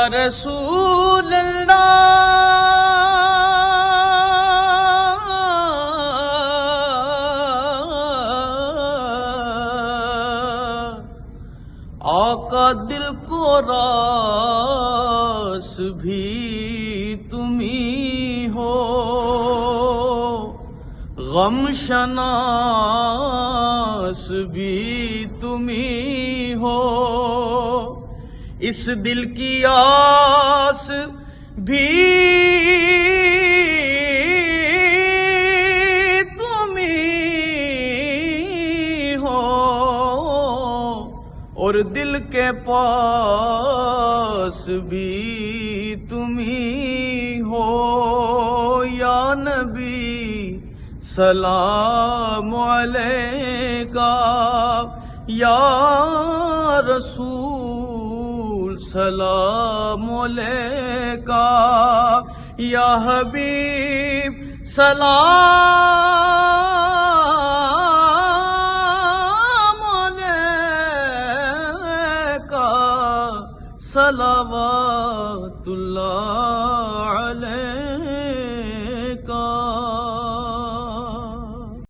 رسول اللہ، آقا دل کو راس بھی تمہیں ہو، غم شناس بھی تمہیں ہو، اس دل کی آس بھی تمہیں ہو، اور دل کے پاس بھی تمہیں ہو۔ یا نبی سلام علیکہ، یا رسول سلام علیکہ، یا حبیب سلام علیکہ، صلوات اللہ علیہ۔